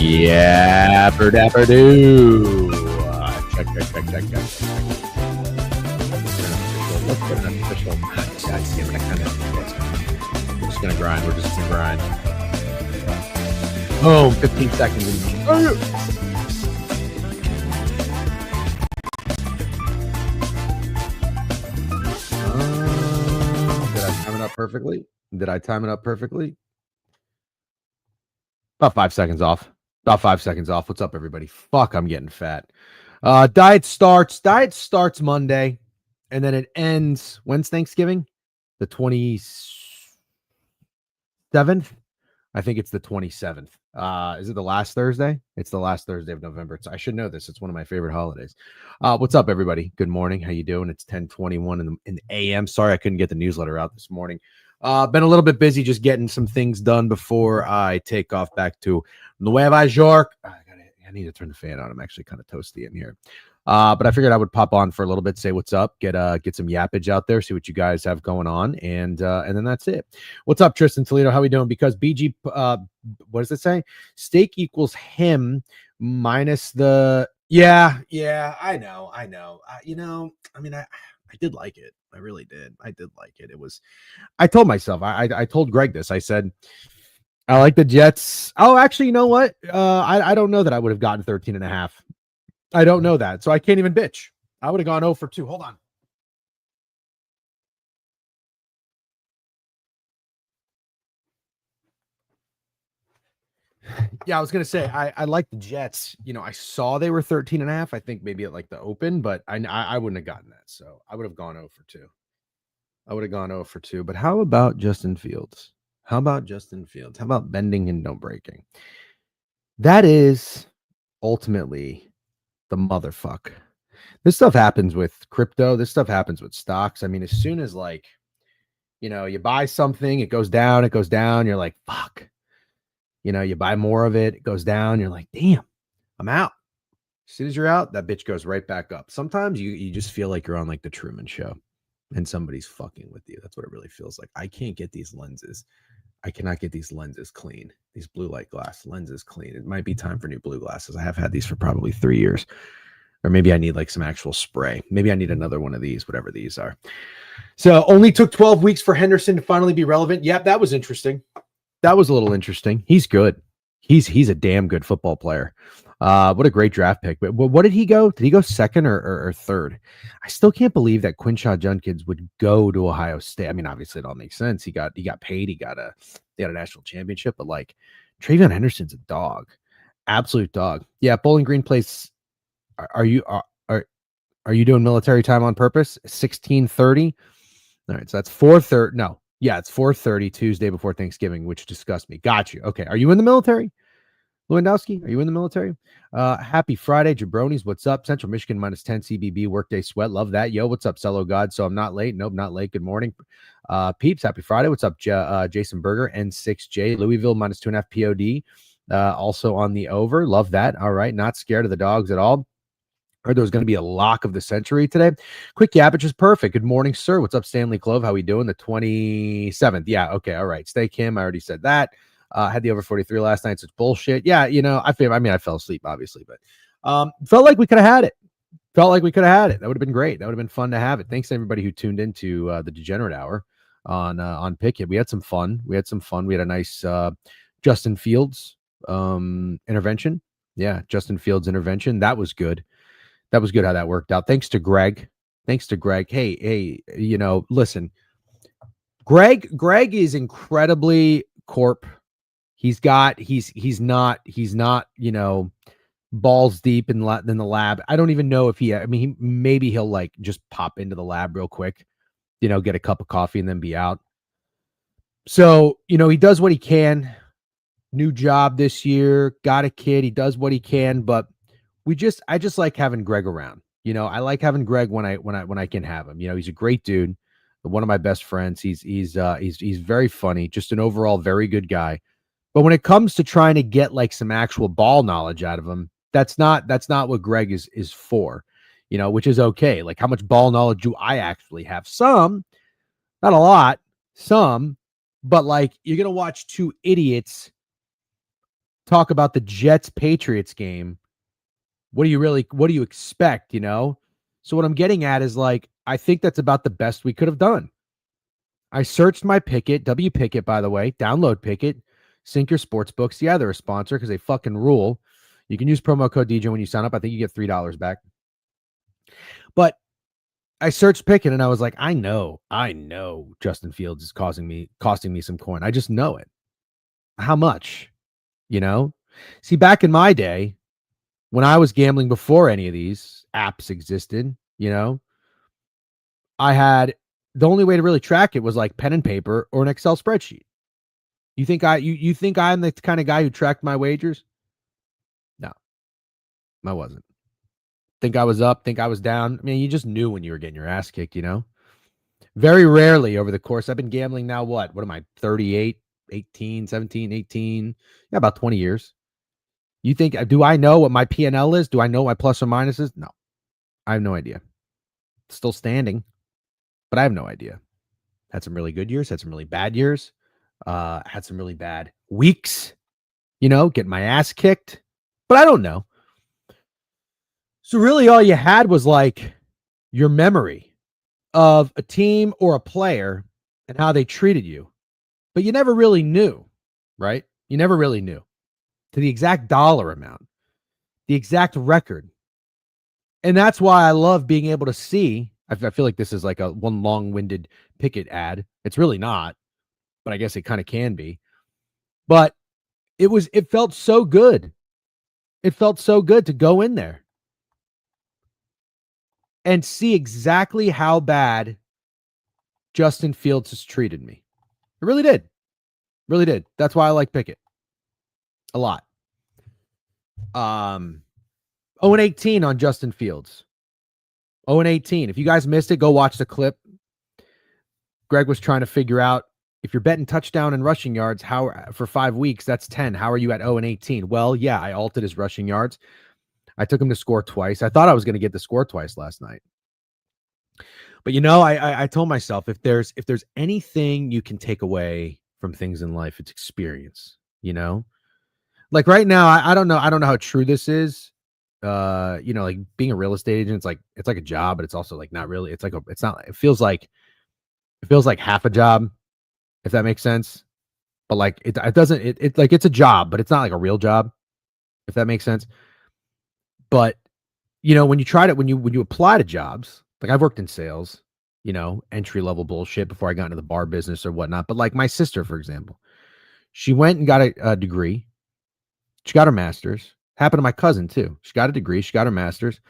Yapper dapper do. Check. Let's get an official match. God damn it, we're just gonna grind. We're just gonna grind. Boom, 15 seconds. Did I time it up perfectly? About 5 seconds off. What's up, everybody? Fuck, I'm getting fat. Diet starts Monday, and then it ends. When's Thanksgiving? The 27th? I think it's the 27th. Is it the last Thursday? It's the last Thursday of November. I should know this. It's one of my favorite holidays. What's up, everybody? Good morning. How you doing? It's 10:21 in the AM. Sorry I couldn't get the newsletter out this morning. Been a little bit busy just getting some things done before I take off back to Nueva York. I need to turn the fan on. I'm actually kind of toasty in here. But I figured I would pop on for a little bit, say what's up, get some yappage out there, see what you guys have going on, and then that's it. What's up, Tristan Toledo? How we doing? Because BG, what does it say? Steak equals him minus the I know. I did like it. I really did. I did like it. I told myself, I told Greg this. I said, I like the Jets. Oh, actually, you know what? I don't know that I would have gotten 13.5. I don't know that. So I can't even bitch. I would have gone 0 for 2. Hold on. Yeah, I was going to say, I like the Jets. You know, I saw they were 13.5. I think maybe at like the open, but I wouldn't have gotten that. So I would have gone 0 for 2. But how about Justin Fields? How about bending and no breaking? That is ultimately the motherfuck. This stuff happens with crypto. This stuff happens with stocks. I mean, as soon as you buy something, it goes down. You're like, fuck. You buy more of it, it goes down. You're like, damn, I'm out. As soon as you're out, that bitch goes right back up. Sometimes you just feel like you're on like the Truman Show and somebody's fucking with you. That's what it really feels like. I can't get these lenses. I cannot get these lenses clean. These blue light glass lenses clean. It might be time for new blue glasses. I have had these for probably 3 years. Or maybe I need like some actual spray. Maybe I need another one of these, whatever these are. So only took 12 weeks for Henderson to finally be relevant. Yep, that was interesting. That was a little interesting. He's good. He's a damn good football player. What a great draft pick. But what did he go? Did he go second or third? I still can't believe that Quinshaw Judkins would go to Ohio State. I mean, obviously it all makes sense. He got paid. They got a national championship, but like Travion Henderson's a dog. Absolute dog. Yeah, Bowling Green plays. Are you doing military time on purpose? 16:30. All right, so that's 4:30. No. Yeah, it's 4:30 Tuesday before Thanksgiving, which disgusts me. Got you. Okay. Are you in the military? Lewandowski, are you in the military? Happy Friday, Jabronis. What's up? Central Michigan minus 10 CBB workday sweat. Love that. Yo, what's up, Cello God? So I'm not late. Nope, not late. Good morning. Peeps, happy Friday. What's up, Jason Berger? N6J. Louisville minus 2.5 POD. Also on the over. Love that. All right. Not scared of the dogs at all. Heard there was going to be a lock of the century today. Quick Yappage is perfect. Good morning, sir. What's up, Stanley Clove? How we doing? The 27th. Yeah. Okay. All right. Stay Kim. I already said that. Had the over 43 last night. So it's bullshit. Yeah. I fell asleep, obviously, but felt like we could have had it. That would have been great. That would have been fun to have it. Thanks to everybody who tuned into the Degenerate Hour on Pickett. We had some fun. We had a nice Justin Fields intervention. Yeah. Justin Fields intervention. That was good. That was good how that worked out. Thanks to Greg. Hey, listen. Greg is incredibly corp. He's not, balls deep in the lab. I don't even know if maybe he'll like just pop into the lab real quick, get a cup of coffee and then be out. So, he does what he can. New job this year, got a kid. He does what he can, but I just like having Greg around. I like having Greg when I can have him. He's a great dude, one of my best friends. He's very funny, just an overall very good guy. But when it comes to trying to get like some actual ball knowledge out of him, that's not what Greg is for. Which is okay. Like, how much ball knowledge do I actually have? Some, not a lot, some, but like you're gonna watch two idiots talk about the Jets-Patriots game, what do you expect, you know? So what I'm getting at is like, I think that's about the best we could have done. I searched my Pickett, W Pickett, by the way, download Pickett, sync your sports books. Yeah, they're a sponsor because they fucking rule. You can use promo code DJ when you sign up. I think you get $3 back. But I searched Pickett and I was like, I know Justin Fields is costing me some coin. I just know it. How much? You know? See, back in my day, when I was gambling before any of these apps existed, you know, I had the only way to really track it was like pen and paper or an Excel spreadsheet. You think you think I'm the kind of guy who tracked my wagers? No, I wasn't. Think I was up, think I was down. I mean, you just knew when you were getting your ass kicked, you know? Very rarely over the course. I've been gambling now, what am I, 38, 18, 17, 18, yeah, about 20 years. You think, do I know what my P&L is? Do I know what my plus or minus is? No, I have no idea. Still standing, but I have no idea. Had some really good years, had some really bad years, had some really bad weeks, you know, getting my ass kicked, but I don't know. So really all you had was like your memory of a team or a player and how they treated you, but you never really knew, right? You never really knew to the exact dollar amount, the exact record. And that's why I love being able to see. I feel like this is like a one long-winded Pickett ad. It's really not, but I guess it kind of can be. But it felt so good. It felt so good to go in there and see exactly how bad Justin Fields has treated me. It really did. Really did. That's why I like Pickett a lot. 0-18 on Justin Fields. 0-18. If you guys missed it, go watch the clip. Greg was trying to figure out if you're betting touchdown and rushing yards, how for 5 weeks, that's 10. How are you at 0-18? Well, yeah, I altered his rushing yards. I took him to score twice. I thought I was going to get the score twice last night. But you know, I told myself if there's anything you can take away from things in life, it's experience, you know? Like right now, I don't know how true this is. You know, like being a real estate agent, it's like a job, but it's also like not really. It feels like half a job, if that makes sense. But like it doesn't, like it's a job, but it's not like a real job, if that makes sense. But you know, when you apply to jobs, like I've worked in sales, you know, entry level bullshit before I got into the bar business or whatnot. But like my sister, for example, she went and got a degree. She got her master's. Happened to my cousin too. She got a degree. She got her master's.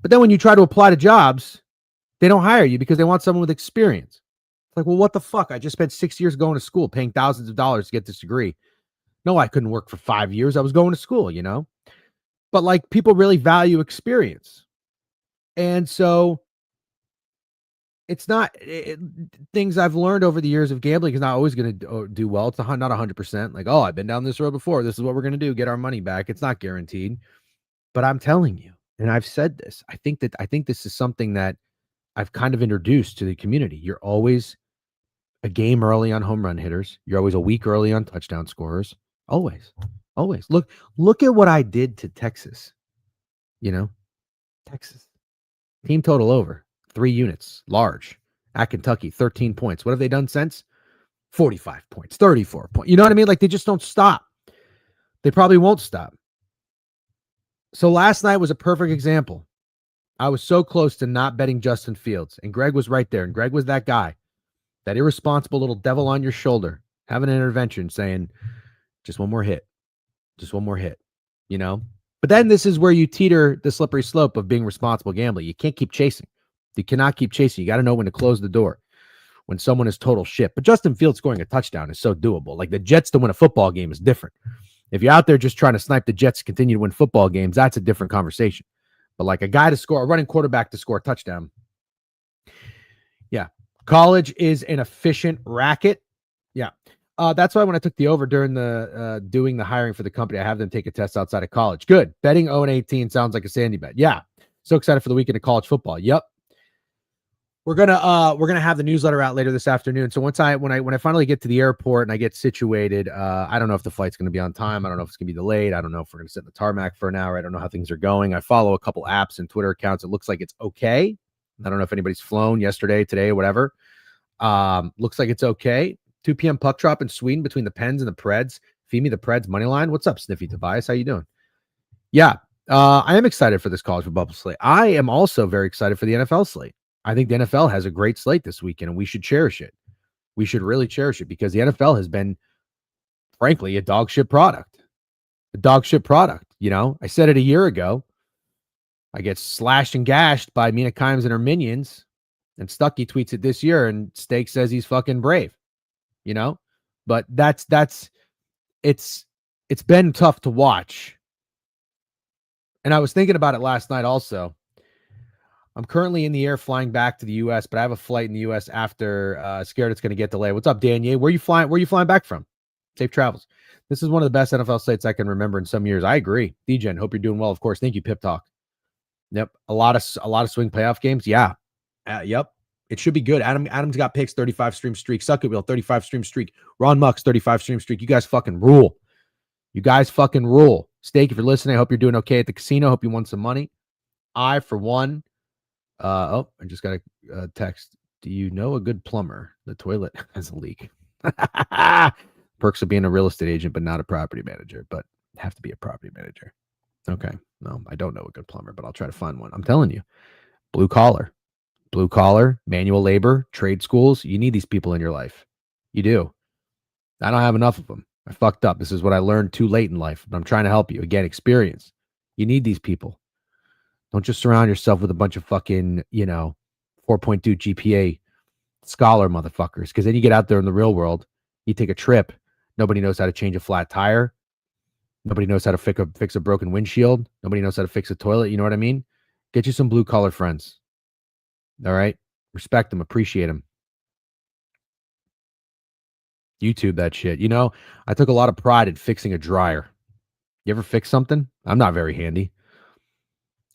But then when you try to apply to jobs, they don't hire you because they want someone with experience. It's like, well, what the fuck? I just spent 6 years going to school, paying thousands of dollars to get this degree. No, I couldn't work for 5 years. I was going to school, you know? But like people really value experience. And so it's not things I've learned over the years of gambling is not always going to do well. It's not 100%. Like, oh, I've been down this road before. This is what we're going to do. Get our money back. It's not guaranteed. But I'm telling you, and I've said this, I think this is something that I've kind of introduced to the community. You're always a game early on home run hitters. You're always a week early on touchdown scorers. Always. Look at what I did to Texas. You know, Texas. Team total over 3 units, large. At Kentucky, 13 points. What have they done since? 45 points, 34 points. You know what I mean? Like they just don't stop. They probably won't stop. So last night was a perfect example. I was so close to not betting Justin Fields, and Greg was right there. And Greg was that guy, that irresponsible little devil on your shoulder, having an intervention saying, just one more hit, you know? But then this is where you teeter the slippery slope of being responsible gambling. You can't keep chasing. You cannot keep chasing. You got to know when to close the door when someone is total shit. But Justin Fields scoring a touchdown is so doable. Like the Jets to win a football game is different. If you're out there just trying to snipe the Jets to continue to win football games, that's a different conversation. But like a guy to score, a running quarterback to score a touchdown. Yeah. College is an efficient racket. Yeah. That's why when I took the over during the doing the hiring for the company, I have them take a test outside of college. Good. Betting 0-18 sounds like a sandy bet. Yeah. So excited for the weekend of college football. Yep. we're gonna have the newsletter out later this afternoon. So when I finally get to the airport and I get situated, I don't know if the flight's gonna be on time. I don't know if it's gonna be delayed. I don't know if we're gonna sit in the tarmac for an hour. I don't know how things are going. I follow a couple apps and Twitter accounts. It looks like it's okay. I don't know if anybody's flown yesterday, today, whatever. Looks like it's okay. 2 p.m. puck drop in Sweden between the Pens and the Preds. Feed me the Preds money line. What's up, Sniffy Tobias? How you doing? Yeah, I am excited for this college football slate. I am also very excited for the NFL slate. I think the NFL has a great slate this weekend, and we should cherish it. We should really cherish it because the NFL has been, frankly, a dog shit product. A dog shit product. You know, I said it a year ago. I get slashed and gashed by Mina Kimes and her minions, and Stuckey tweets it this year, and Steak says he's fucking brave. You know, but it's been tough to watch. And I was thinking about it last night also. I'm currently in the air flying back to the U.S., but I have a flight in the U.S. after. Scared it's going to get delayed. What's up, Daniel? Where are you flying? Where are you flying back from? Safe travels. This is one of the best NFL slates I can remember in some years. I agree. DJen, hope you're doing well. Of course. Thank you, Pip Talk. Yep. A lot of swing playoff games. Yeah. Yep. It should be good. Adam's got picks, 35 stream streak. Suck it, Will, 35 stream streak. Ron Mucks, 35 stream streak. You guys fucking rule. You guys fucking rule. Steak, if you're listening, I hope you're doing okay at the casino. Hope you won some money. I, for one, I just got a text. Do you know a good plumber? The toilet has a leak. Perks of being a real estate agent, but not a property manager, but have to be a property manager. Okay. No, I don't know a good plumber, but I'll try to find one. I'm telling you, blue collar, manual labor, trade schools. You need these people in your life. You do. I don't have enough of them. I fucked up. This is what I learned too late in life, but I'm trying to help you. Again, experience. You need these people. Don't just surround yourself with a bunch of fucking, 4.2 GPA scholar motherfuckers. Because then you get out there in the real world, you take a trip. Nobody knows how to change a flat tire. Nobody knows how to fix a broken windshield. Nobody knows how to fix a toilet. You know what I mean? Get you some blue collar friends. All right? Respect them. Appreciate them. YouTube that shit. I took a lot of pride in fixing a dryer. You ever fix something? I'm not very handy.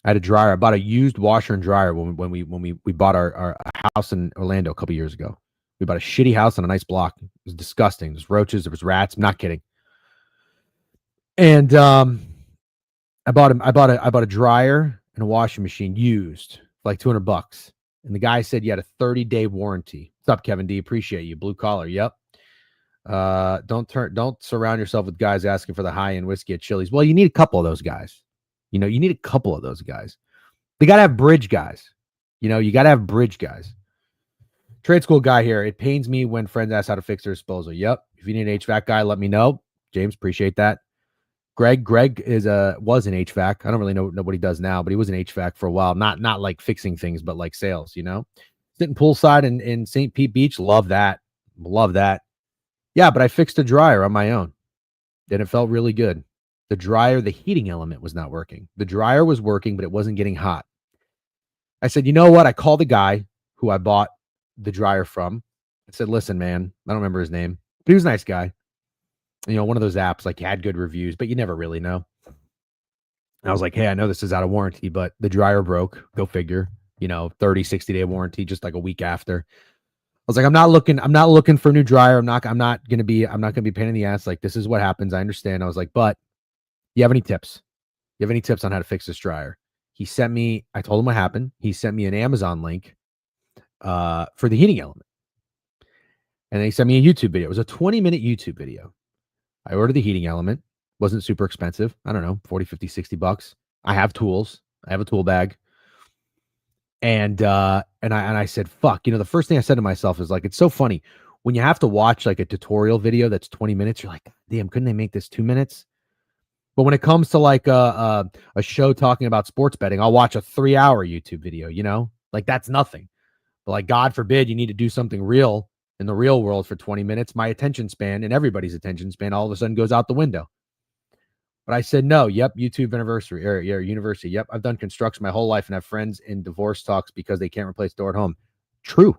I had a dryer. I bought a used washer and dryer when we bought our house in Orlando a couple years ago. We bought a shitty house on a nice block. It was disgusting. There was roaches. There was rats. I'm not kidding. And I bought a dryer and a washing machine used for like $200. And the guy said you had a 30-day warranty. What's up, Kevin D? Appreciate you. Blue collar. Yep. Don't surround yourself with guys asking for the high-end whiskey at Chili's. Well, you need a couple of those guys. You need a couple of those guys. They got to have bridge guys. You got to have bridge guys. Trade school guy here. It pains me when friends ask how to fix their disposal. Yep. If you need an HVAC guy, let me know. James, appreciate that. Greg was an HVAC. I don't really know what he does now, but he was an HVAC for a while. Not like fixing things, but like sales, Sitting poolside in St. Pete Beach. Love that. Love that. Yeah, but I fixed a dryer on my own. And it felt really good. The dryer, the heating element was not working. The dryer was working, but it wasn't getting hot. I said, you know what? I called the guy who I bought the dryer from. I said, listen, man, I don't remember his name, but he was a nice guy. One of those apps, like, had good reviews, but you never really know. And I was like, hey, I know this is out of warranty, but the dryer broke. Go figure. 30, 60-day warranty, just like a week after. I was like, I'm not looking for a new dryer. I'm not gonna be a pain in the ass. Like, this is what happens. I understand. I was like, but you have any tips? You have any tips on how to fix this dryer? He sent me, I told him what happened. He sent me an Amazon link for the heating element. And then he sent me a YouTube video. It was a 20-minute YouTube video. I ordered the heating element. Wasn't super expensive. I don't know, 40, 50, 60 bucks. I have tools. I have a tool bag. And I said, fuck, the first thing I said to myself is like, it's so funny when you have to watch like a tutorial video that's 20 minutes, you're like, damn, couldn't they make this 2 minutes? But when it comes to like a show talking about sports betting, I'll watch a 3-hour YouTube video, like that's nothing. But like, God forbid you need to do something real in the real world for 20 minutes. My attention span and everybody's attention span all of a sudden goes out the window. But I said, no, yep, YouTube anniversary or university. Yep, I've done construction my whole life and have friends in divorce talks because they can't replace door at home. True.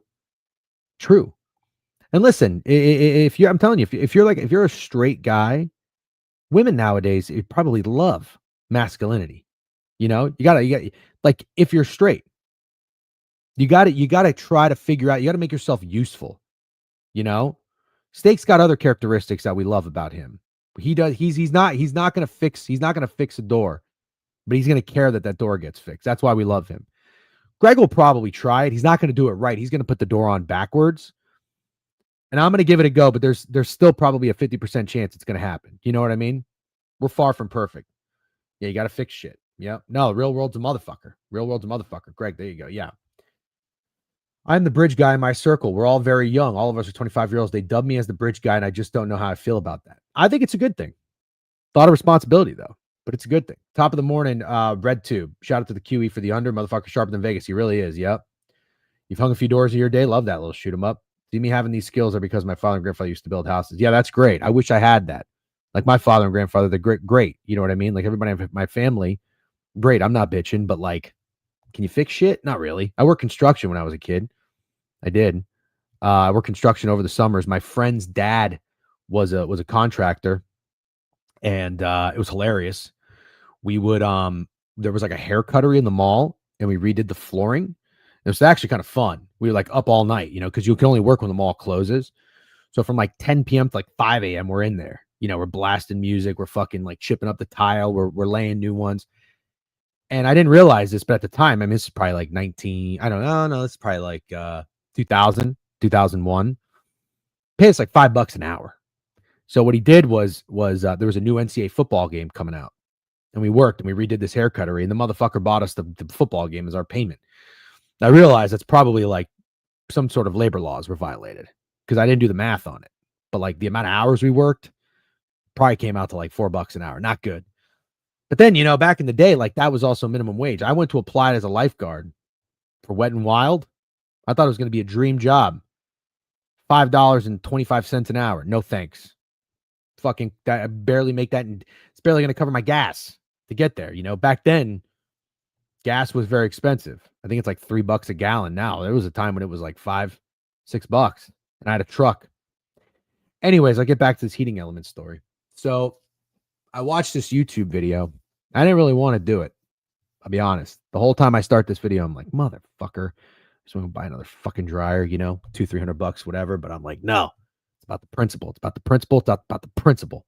And listen, I'm telling you, if you're a straight guy, women nowadays probably love masculinity. You got like, if you're straight, You got to try to figure out, you got to make yourself useful, you know? Steak's got other characteristics that we love about him. He's not going to fix a door, but he's going to care that door gets fixed. That's why we love him. Greg will probably try it. He's not going to do it right. He's going to put the door on backwards. And I'm going to give it a go, but there's still probably a 50% chance it's going to happen. You know what I mean? We're far from perfect. Yeah, you got to fix shit. Yeah. No, real world's a motherfucker. Real world's a motherfucker. Greg, there you go. Yeah. I'm the bridge guy in my circle. We're all very young. All of us are 25-year-olds. They dub me as the bridge guy, and I just don't know how I feel about that. I think it's a good thing. A lot of responsibility, though, but it's a good thing. Top of the morning, Red Tube. Shout out to the QE for the under. Motherfucker sharper than Vegas. He really is. Yep. You've hung a few doors in your day. Love that little shoot 'em up. See, me having these skills are because my father and grandfather used to build houses. Yeah, that's great. I wish I had that. Like my father and grandfather, they're great. You know what I mean? Like everybody in my family, great. I'm not bitching, but like, can you fix shit? Not really. I worked construction when I was a kid. I did. I worked construction over the summers. My friend's dad was a contractor, and it was hilarious. We would there was like a hair cuttery in the mall, and we redid the flooring. It was actually kind of fun. We were like up all night, you know, because you can only work when the mall closes. So from like 10 p.m. to like 5 a.m., we're in there. You know, we're blasting music. We're fucking like chipping up the tile. We're laying new ones. And I didn't realize this, but at the time, I mean, this is probably like 19. I don't know. No, this is probably like 2000, 2001. Pay us like $5 an hour. So what he did was there was a new NCAA football game coming out, and we worked and we redid this hair cuttery, and the motherfucker bought us the football game as our payment. I realized that's probably like some sort of labor laws were violated because I didn't do the math on it. But like the amount of hours we worked probably came out to like $4 an hour. Not good. But then, you know, back in the day, like that was also minimum wage. I went to apply as a lifeguard for Wet and Wild. I thought it was going to be a dream job. $5.25 an hour. No thanks. Fucking, I barely make that. And it's barely going to cover my gas to get there. You know, back then, gas was very expensive. I think it's like $3 a gallon now. There was a time when it was like $5, $6, and I had a truck. Anyways, I'll get back to this heating element story. So I watched this YouTube video. I didn't really want to do it. I'll be honest. The whole time I start this video, I'm like, motherfucker. I just want to buy another fucking dryer, you know, $200-$300, whatever. But I'm like, no, it's about the principle. It's about the principle. It's about the principle.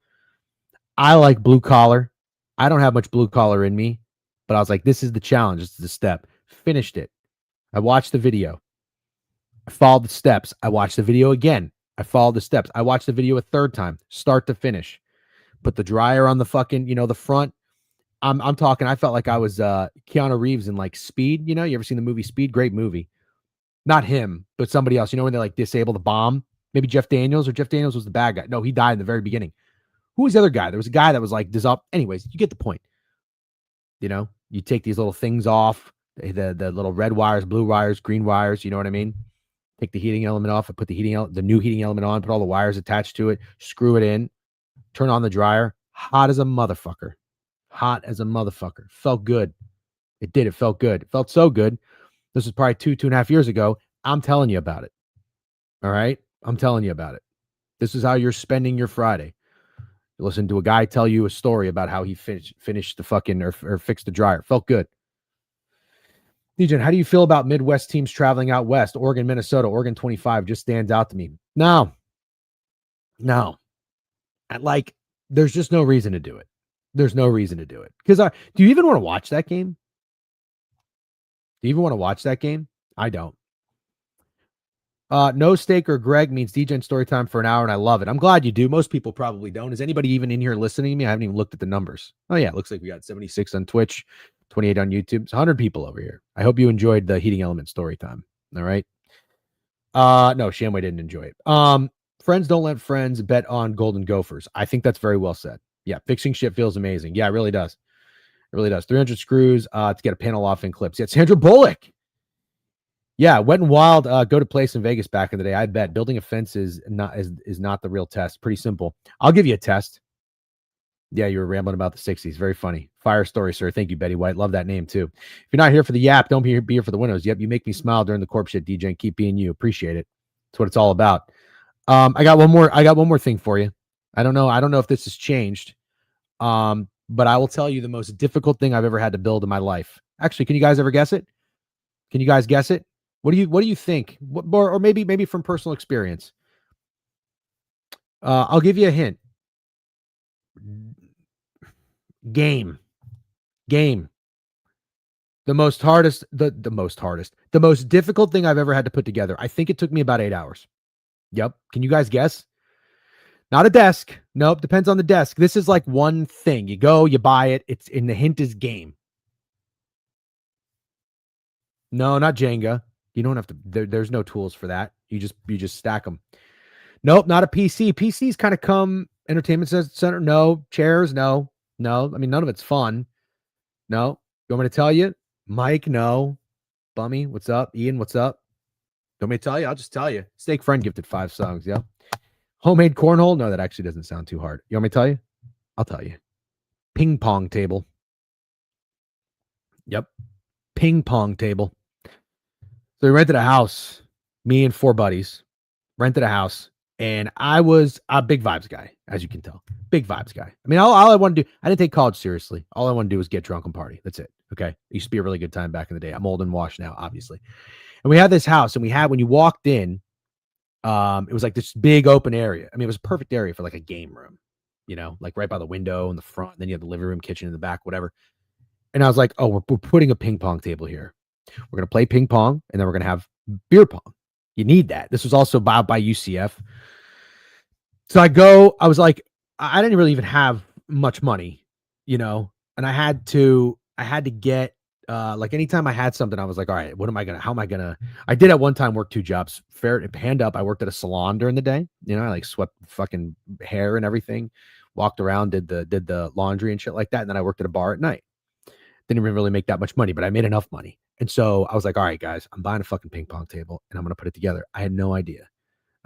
I like blue collar. I don't have much blue collar in me, but I was like, this is the challenge. This is the step. Finished it. I watched the video. I followed the steps. I watched the video again. I followed the steps. I watched the video a third time, start to finish. Put the dryer on the fucking, you know, the front. I'm talking, I felt like I was Keanu Reeves in like Speed. You know, you ever seen the movie Speed? Great movie. Not him, but somebody else. You know, when they like disable the bomb? Maybe Jeff Daniels, or Jeff Daniels was the bad guy. No, he died in the very beginning. Who was the other guy? There was a guy that was like dissolved. Anyways, you get the point. You know, you take these little things off, the little red wires, blue wires, green wires. You know what I mean? Take the heating element off and put the new heating element on, put all the wires attached to it, screw it in, turn on the dryer. Hot as a motherfucker. Hot as a motherfucker. Felt good. It did. It felt good. It felt so good. This was probably 2.5 years ago. I'm telling you about it. All right? I'm telling you about it. This is how you're spending your Friday. You listen to a guy tell you a story about how he finished the fucking or fixed the dryer. Felt good. Legion, how do you feel about Midwest teams traveling out west? Oregon, Minnesota, Oregon 25 just stands out to me. No. Like, there's just no reason to do it. There's no reason to do it. Because do you even want to watch that game? Do you even want to watch that game? I don't. No Steak or Greg means DJ story time for an hour, and I love it. I'm glad you do. Most people probably don't. Is anybody even in here listening to me? I haven't even looked at the numbers. Oh, yeah. It looks like we got 76 on Twitch, 28 on YouTube. It's 100 people over here. I hope you enjoyed the heating element story time. All right. No, Shamway didn't enjoy it. Friends don't let friends bet on Golden Gophers. I think that's very well said. Yeah, fixing shit feels amazing. Yeah, it really does. It really does. 300 screws to get a panel off in clips. Yeah, Sandra Bullock. Yeah, Wet and Wild go to place in Vegas back in the day. I bet building a fence is not the real test. Pretty simple. I'll give you a test. Yeah, you were rambling about the 60s. Very funny. Fire story, sir. Thank you, Betty White. Love that name, too. If you're not here for the yap, don't be here for the windows. Yep, you make me smile during the corp shit, DJ, and keep being you. Appreciate it. That's what it's all about. I got one more thing for you. I don't know if this has changed. But I will tell you the most difficult thing I've ever had to build in my life. Actually, can you guys ever guess it? Can you guys guess it? What do you think? Or maybe from personal experience. I'll give you a hint. Game. The most difficult thing I've ever had to put together. I think it took me about 8 hours. Yep. Can you guys guess? Not a desk. Nope. Depends on the desk. This is like one thing. You go, you buy it. It's in the hint is game. No, not Jenga. You don't have to. There's no tools for that. You just stack them. Nope, not a PC. PCs kind of come entertainment center. No chairs. No. I mean, none of it's fun. No. You want me to tell you? Mike, no. Bummy, what's up? Ian, what's up? You want me to tell you? I'll just tell you. Steak Friend gifted 5 songs. Yeah. Homemade cornhole? No, that actually doesn't sound too hard. You want me to tell you? I'll tell you. Ping pong table. Yep. Ping pong table. So we rented a house, me and 4 buddies, rented a house, and I was a big vibes guy, as you can tell. Big vibes guy. I mean, all I wanted to do, I didn't take college seriously. All I wanted to do was get drunk and party. That's it. Okay. It used to be a really good time back in the day. I'm old and washed now, obviously. And we had this house, and when you walked in, it was like this big open area. I mean, it was a perfect area for like a game room, like right by the window in the front. And then you have the living room, kitchen in the back, whatever. And I was like, oh, we're putting a ping pong table here. We're going to play ping pong, and then we're going to have beer pong. You need that. This was also by UCF. So I was like, I didn't really even have much money, and I had to get, like anytime I had something, I was like, all right, I did at one time work 2 jobs. Hand up. I worked at a salon during the day. I like swept fucking hair and everything, walked around, did the laundry and shit like that. And then I worked at a bar at night. Didn't even really make that much money, but I made enough money. And so I was like, all right, guys, I'm buying a fucking ping pong table and I'm going to put it together. I had no idea.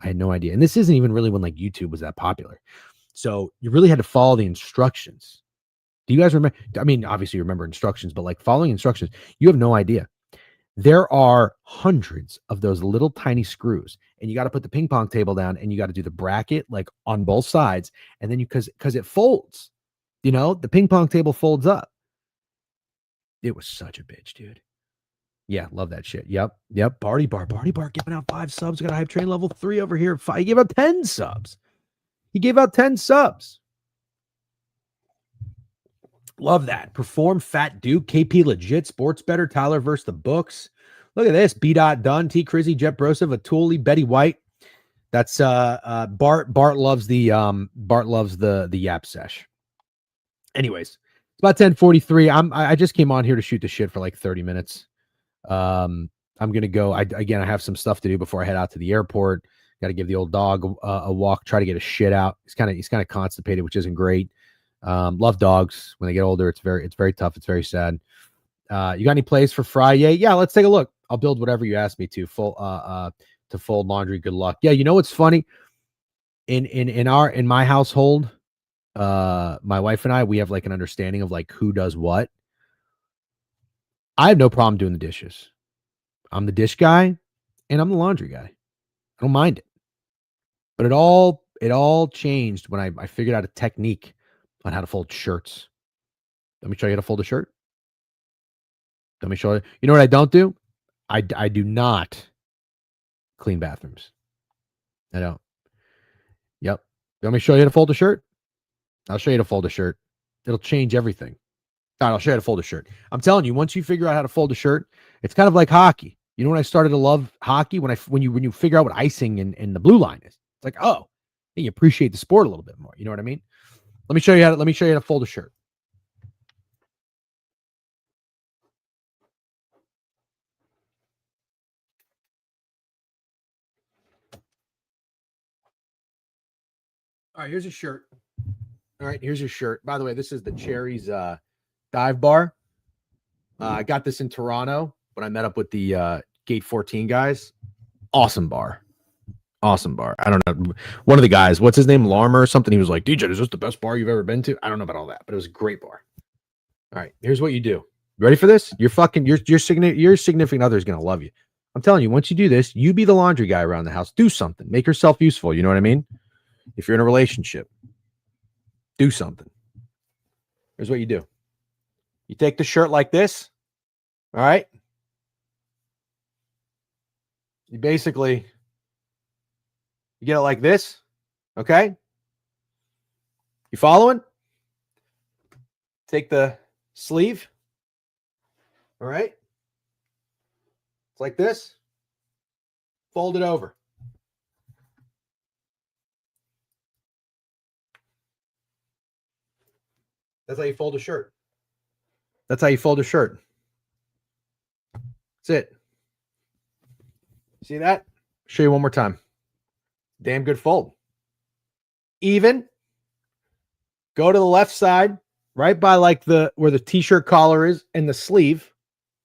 And this isn't even really when like YouTube was that popular. So you really had to follow the instructions. Do you guys remember? I mean, obviously you remember instructions, but like following instructions, you have no idea. There are hundreds of those little tiny screws, and you got to put the ping pong table down and you got to do the bracket like on both sides. And then because it folds, the ping pong table folds up. It was such a bitch, dude. Yeah, love that shit. Yep. Barty Bar giving out 5 subs. Got a Hype Train level 3 over here. He gave out 10 subs. Love that. Perform Fat Duke, KP Legit, Sports Better, Tyler versus the Books. Look at this. B. Dunn, T. Crizzy, Jet Broseph, Atuli, Betty White. That's Bart. Bart loves the Yap Sesh. Anyways, it's about 10:43. I just came on here to shoot the shit for like 30 minutes. I'm gonna go. I have some stuff to do before I head out to the airport. Got to give the old dog a walk, try to get his shit out. He's kind of constipated, which isn't great. Love dogs. When they get older, it's very tough. It's very sad. You got any plays for Friday? Yeah, let's take a look. I'll build whatever you ask me to. To fold laundry. Good luck. Yeah, you know what's funny? In my household, my wife and I, we have like an understanding of like who does what. I have no problem doing the dishes. I'm the dish guy and I'm the laundry guy. I don't mind it. But it all changed when I figured out a technique on how to fold shirts. Let me show you how to fold a shirt. Let me show you. You know what I don't do? I do not clean bathrooms. I don't. Yep. Let me show you how to fold a shirt. I'll show you how to fold a shirt. It'll change everything. All right, I'll show you how to fold a shirt. I'm telling you, once you figure out how to fold a shirt, it's kind of like hockey. You know when I started to love hockey? When you figure out what icing and the blue line is. It's like, oh, you appreciate the sport a little bit more. You know what I mean? Let me show you how to fold a shirt. All right, here's a shirt. All right, here's your shirt. By the way, this is the Cherries dive bar. I got this in Toronto when I met up with the Gate 14 guys. Awesome bar. I don't know. One of the guys, what's his name? Larmer or something. He was like, DJ, is this the best bar you've ever been to? I don't know about all that, but it was a great bar. All right, here's what you do. You ready for this? Your significant other is going to love you. I'm telling you, once you do this, you be the laundry guy around the house. Do something. Make yourself useful. You know what I mean? If you're in a relationship, do something. Here's what you do. You take the shirt like this. All right. You basically, you get it like this, okay? You following? Take the sleeve, all right? It's like this. Fold it over. That's how you fold a shirt. That's how you fold a shirt. That's it. See that? Show you one more time. Damn good fold. Even. Go to the left side, right by like where the t-shirt collar is and the sleeve.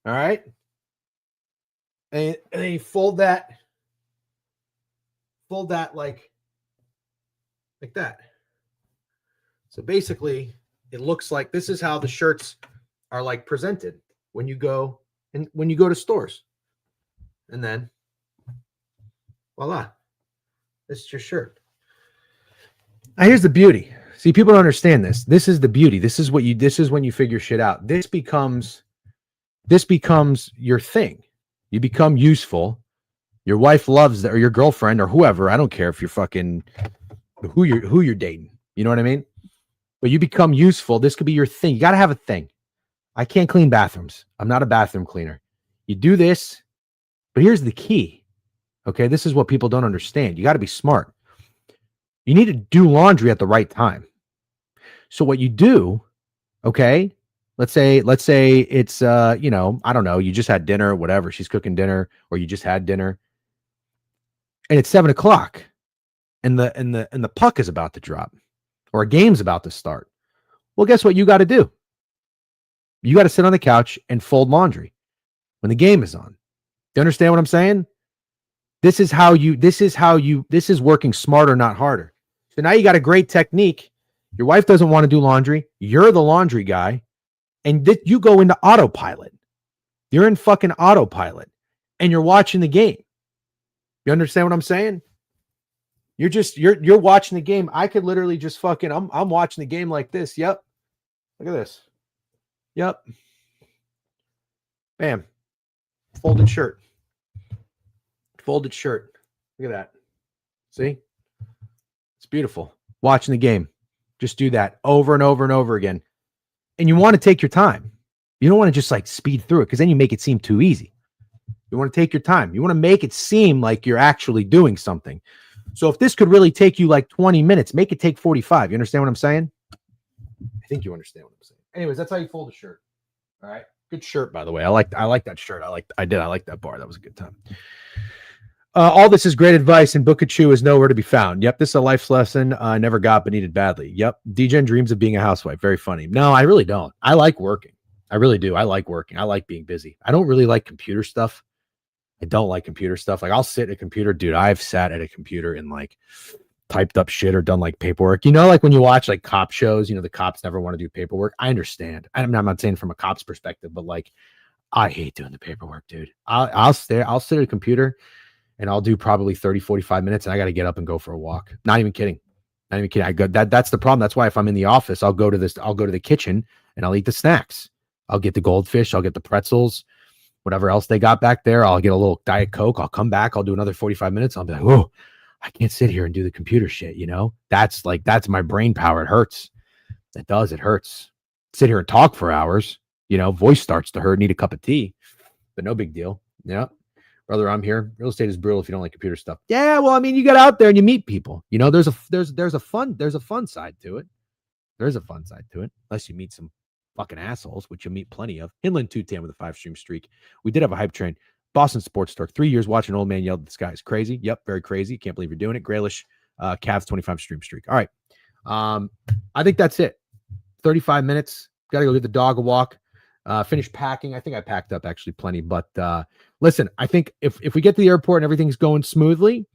All right. And then you fold that like that. So basically, it looks like this is how the shirts are like presented when you go to stores. And then voila. This is your shirt. Now here's the beauty. See, people don't understand this. This is the beauty. This is when you figure shit out. This becomes your thing. You become useful. Your wife loves that, or your girlfriend or whoever. I don't care if you're fucking who you're dating. You know what I mean? But you become useful. This could be your thing. You got to have a thing. I can't clean bathrooms. I'm not a bathroom cleaner. You do this, but here's the key. Okay, this is what people don't understand. You got to be smart. You need to do laundry at the right time. So what you do, okay, let's say it's I don't know, you just had dinner, whatever, she's cooking dinner, or you just had dinner, and it's 7:00, and the puck is about to drop, or a game's about to start. Well, guess what you got to do? You got to sit on the couch and fold laundry when the game is on. Do you understand what I'm saying? This is working smarter, not harder. So now you got a great technique. Your wife doesn't want to do laundry. You're the laundry guy. And you go into autopilot. You're in fucking autopilot. And you're watching the game. You understand what I'm saying? You're watching the game. I could literally just fucking, I'm watching the game like this. Yep. Look at this. Yep. Bam. Folded shirt. Folded shirt. Look at that. See? It's beautiful. Watching the game. Just do that over and over and over again. And you want to take your time. You don't want to just like speed through it because then you make it seem too easy. You want to take your time. You want to make it seem like you're actually doing something. So if this could really take you like 20 minutes, make it take 45. You understand what I'm saying? I think you understand what I'm saying. Anyways, that's how you fold a shirt. All right. Good shirt, by the way. I like that shirt. I like that bar. That was a good time. All this is great advice, and Book-A-Chew is nowhere to be found. Yep, this is a life lesson I never got but needed badly. Yep, DGen dreams of being a housewife. Very funny. No, I really don't. I like working. I really do. I like working. I like being busy. I don't really like computer stuff. I don't like computer stuff. Like I'll sit at a computer. Dude, I've sat at a computer and like typed up shit or done like paperwork. You know, like when you watch like cop shows, the cops never want to do paperwork. I understand. I'm not saying from a cop's perspective, but like I hate doing the paperwork, dude. I'll sit at a computer and I'll do probably 30, 45 minutes and I got to get up and go for a walk. Not even kidding. That's the problem. That's why if I'm in the office, I'll go to the kitchen and I'll eat the snacks. I'll get the goldfish. I'll get the pretzels, whatever else they got back there. I'll get a little Diet Coke. I'll come back. I'll do another 45 minutes. I'll be like, whoa, I can't sit here and do the computer shit. That's my brain power. It hurts. It does. It hurts. Sit here and talk for hours, voice starts to hurt, need a cup of tea, but no big deal. Yeah. Brother, I'm here. Real estate is brutal if you don't like computer stuff. Yeah, well, I mean, you get out there and you meet people. There's a fun side to it. There's a fun side to it, unless you meet some fucking assholes, which you'll meet plenty of. Inland 210 with a 5-stream streak. We did have a hype train. Boston Sports Talk. 3 years watching an old man yell at the sky is crazy. Yep, very crazy. Can't believe you're doing it. Graylish, Cavs 25-stream streak. All right. I think that's it. 35 minutes. Got to go get the dog a walk. Finish packing. I think I packed up actually plenty, but listen, I think if we get to the airport and everything's going smoothly,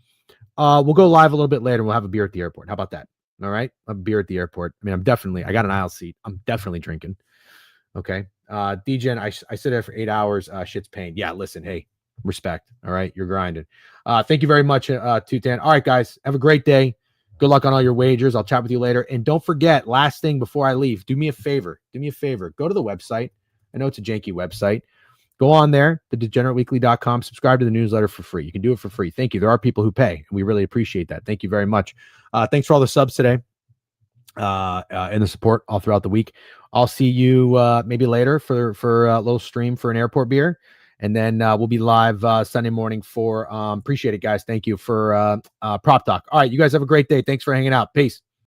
we'll go live a little bit later and we'll have a beer at the airport. How about that? All right. A beer at the airport. I mean, I got an aisle seat. I'm definitely drinking. Okay. DGen, I sit there for 8 hours. Shit's pain. Yeah. Listen, hey, respect. All right. You're grinding. Thank you very much. 210. All right, guys, have a great day. Good luck on all your wagers. I'll chat with you later. And don't forget, last thing before I leave, do me a favor. Go to the website. I know it's a janky website, Go on there, thedegenerateweekly.com, subscribe to the newsletter for free. You can do it for free. Thank you. There are people who pay, and we really appreciate that. Thank you very much. Thanks for all the subs today and the support all throughout the week. I'll see you maybe later for a little stream for an airport beer. And then we'll be live Sunday morning for appreciate it, guys. Thank you for Prop Talk. All right, you guys have a great day. Thanks for hanging out. Peace.